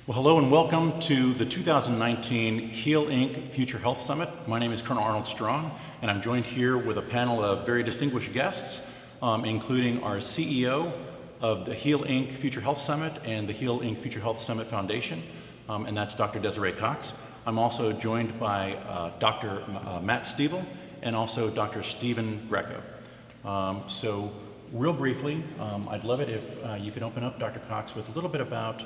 Well, hello and welcome to the 2019 HEALinc Future Health Summit. My name is Colonel Arnold Strong, and I'm joined here with a panel of very distinguished guests, including our CEO of the HEALinc Future Health Summit and the HEALinc Future Health Summit Foundation, and that's Dr. Desiree Cox. I'm also joined by Dr. Matt Stiebel and also Dr. Stephen Greco. So real briefly, I'd love it if you could open up, Dr. Cox, with a little bit about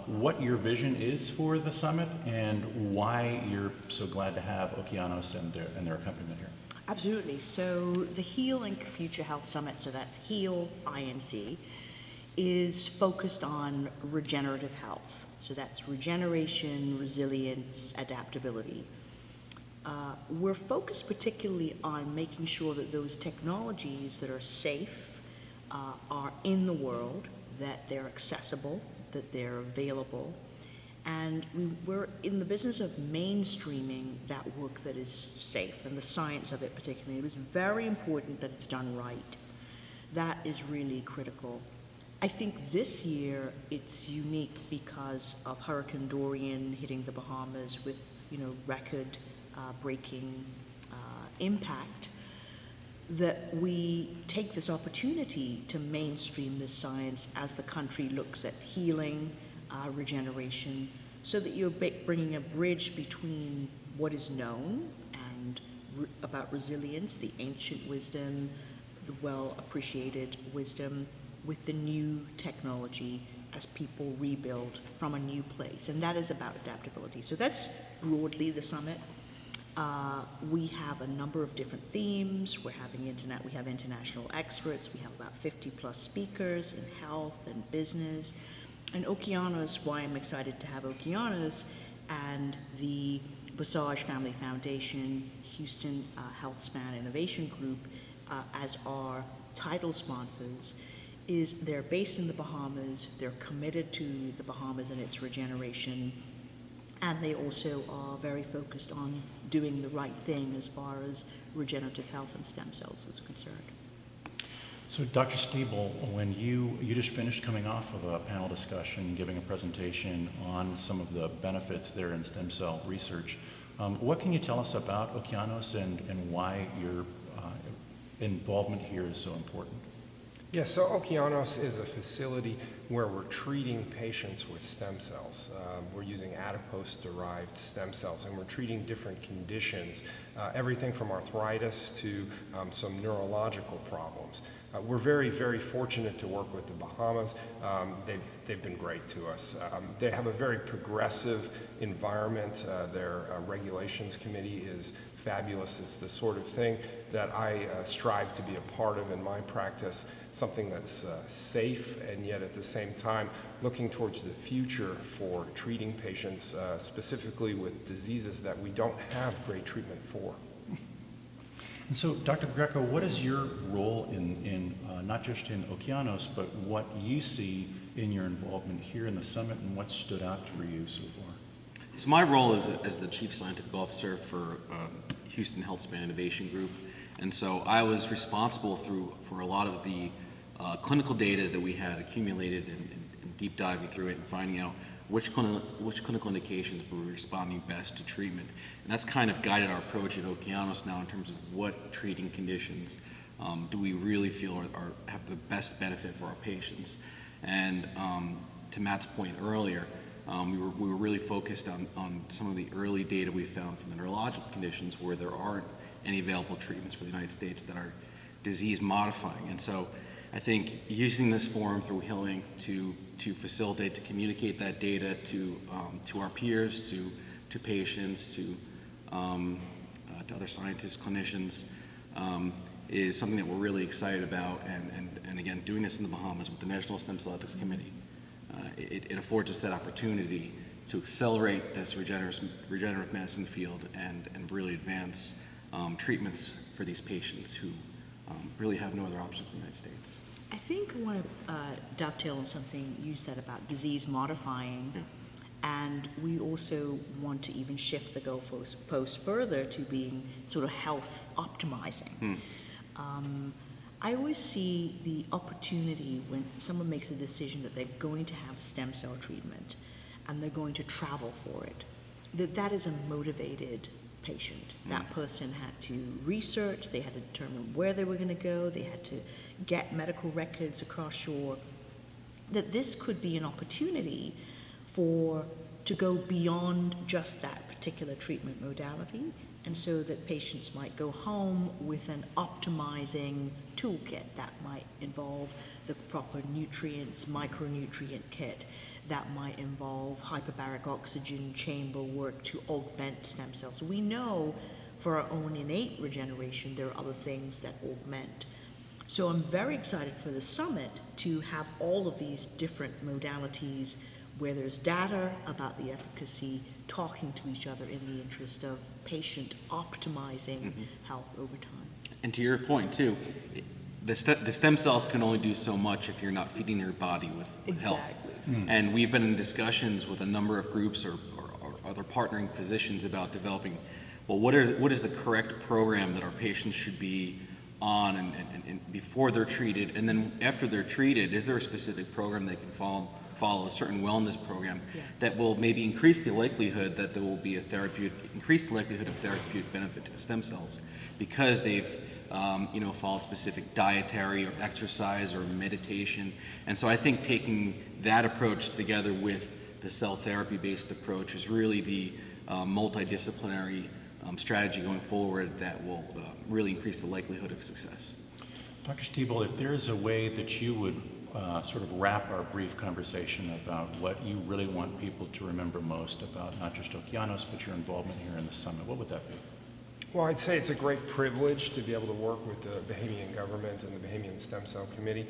what your vision is for the summit and why you're so glad to have Okeanos and their accompaniment here. Absolutely. So the HEALinc Future Health Summit, so that's HEAL INC, is focused on regenerative health. So that's regeneration, resilience, adaptability. We're focused particularly on making sure that those technologies that are safe are in the world, that they're accessible, that they're available, and we're in the business of mainstreaming that work that is safe, and the science of it particularly. It was very important that it's done right. That is really critical. I think this year it's unique because of Hurricane Dorian hitting the Bahamas with, record-breaking impact, that we take this opportunity to mainstream this science as the country looks at healing, regeneration, so that you're bringing a bridge between what is known and about resilience, the ancient wisdom, the well-appreciated wisdom, with the new technology as people rebuild from a new place. And that is about adaptability. So that's broadly the summit. We have a number of different themes. We have international experts. We have about 50 plus speakers in health and business. And Okeanos, why I'm excited to have Okeanos and the Basage Family Foundation, Houston Health Span Innovation Group as our title sponsors, is they're based in the Bahamas. They're committed to the Bahamas and its regeneration. And they also are very focused on doing the right thing as far as regenerative health and stem cells is concerned. So Dr. Stiebel, when you just finished coming off of a panel discussion, giving a presentation on some of the benefits there in stem cell research, what can you tell us about Okeanos and why your involvement here is so important? Yeah, so Okeanos is a facility where we're treating patients with stem cells. We're using adipose-derived stem cells, and we're treating different conditions, everything from arthritis to some neurological problems. We're very, very fortunate to work with the Bahamas. They've been great to us. They have a very progressive environment. Their regulations committee is fabulous. It's the sort of thing that I strive to be a part of in my practice, something that's safe and yet at the same time looking towards the future for treating patients, specifically with diseases that we don't have great treatment for. And so, Dr. Greco, what is your role in not just in Okeanos, but what you see in your involvement here in the summit and what stood out for you so far? So my role is as the Chief Scientific Officer for Houston Health Span Innovation Group, and so I was responsible for a lot of the clinical data that we had accumulated and deep diving through it and finding out which clinical indications were responding best to treatment. And that's kind of guided our approach at Okeanos now in terms of what treating conditions do we really feel have the best benefit for our patients. And to Matt's point earlier, we were really focused on some of the early data we found from the neurological conditions where there aren't any available treatments for the United States that are disease modifying. And so I think using this forum through HEALinc to facilitate, to communicate that data to our peers, to patients, to other scientists, clinicians, is something that we're really excited about. And again, doing this in the Bahamas with the National Stem Cell Ethics Committee, it affords us that opportunity to accelerate this regenerative medicine field and really advance treatments for these patients who really have no other options in the United States. I think I want to dovetail on something you said about disease modifying, and we also want to even shift the goalpost further to being sort of health optimizing. I always see the opportunity when someone makes a decision that they're going to have stem cell treatment and they're going to travel for it, that is a motivated patient. That person had to research, they had to determine where they were going to go, they had to get medical records across shore, that this could be an opportunity to go beyond just that particular treatment modality, and so that patients might go home with an optimizing toolkit that might involve the proper nutrients, micronutrient kit, that might involve hyperbaric oxygen chamber work to augment stem cells. We know for our own innate regeneration there are other things that augment. So I'm very excited for the summit to have all of these different modalities where there's data about the efficacy talking to each other in the interest of patient optimizing health over time. And to your point too, the stem cells can only do so much if you're not feeding your body with health. And we've been in discussions with a number of groups or other partnering physicians about developing, well, what is the correct program that our patients should be on and before they're treated, and then after they're treated, is there a specific program they can follow a certain wellness program that will maybe increase the likelihood that there will be increase the likelihood of therapeutic benefit to the stem cells because they've followed specific dietary or exercise or meditation. And so I think taking that approach together with the cell therapy based approach is really the multidisciplinary strategy going forward that will really increase the likelihood of success. Dr. Stiebel, if there's a way that you would sort of wrap our brief conversation about what you really want people to remember most about not just Okeanos, but your involvement here in the summit, what would that be? Well, I'd say it's a great privilege to be able to work with the Bahamian government and the Bahamian Stem Cell Committee.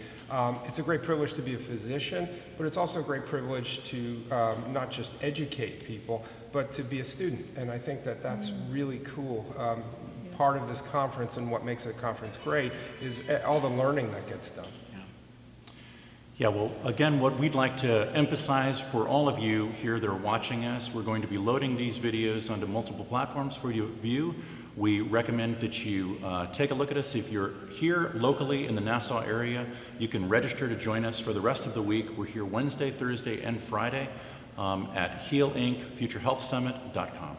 It's a great privilege to be a physician, but it's also a great privilege to not just educate people, but to be a student. And I think that that's really cool. Part of this conference and what makes a conference great is all the learning that gets done. Yeah, well, again, what we'd like to emphasize for all of you here that are watching us, we're going to be loading these videos onto multiple platforms for you to view. We recommend that you take a look at us. If you're here locally in the Nassau area, you can register to join us for the rest of the week. We're here Wednesday, Thursday, and Friday at HEALinc, FutureHealthSummit.com.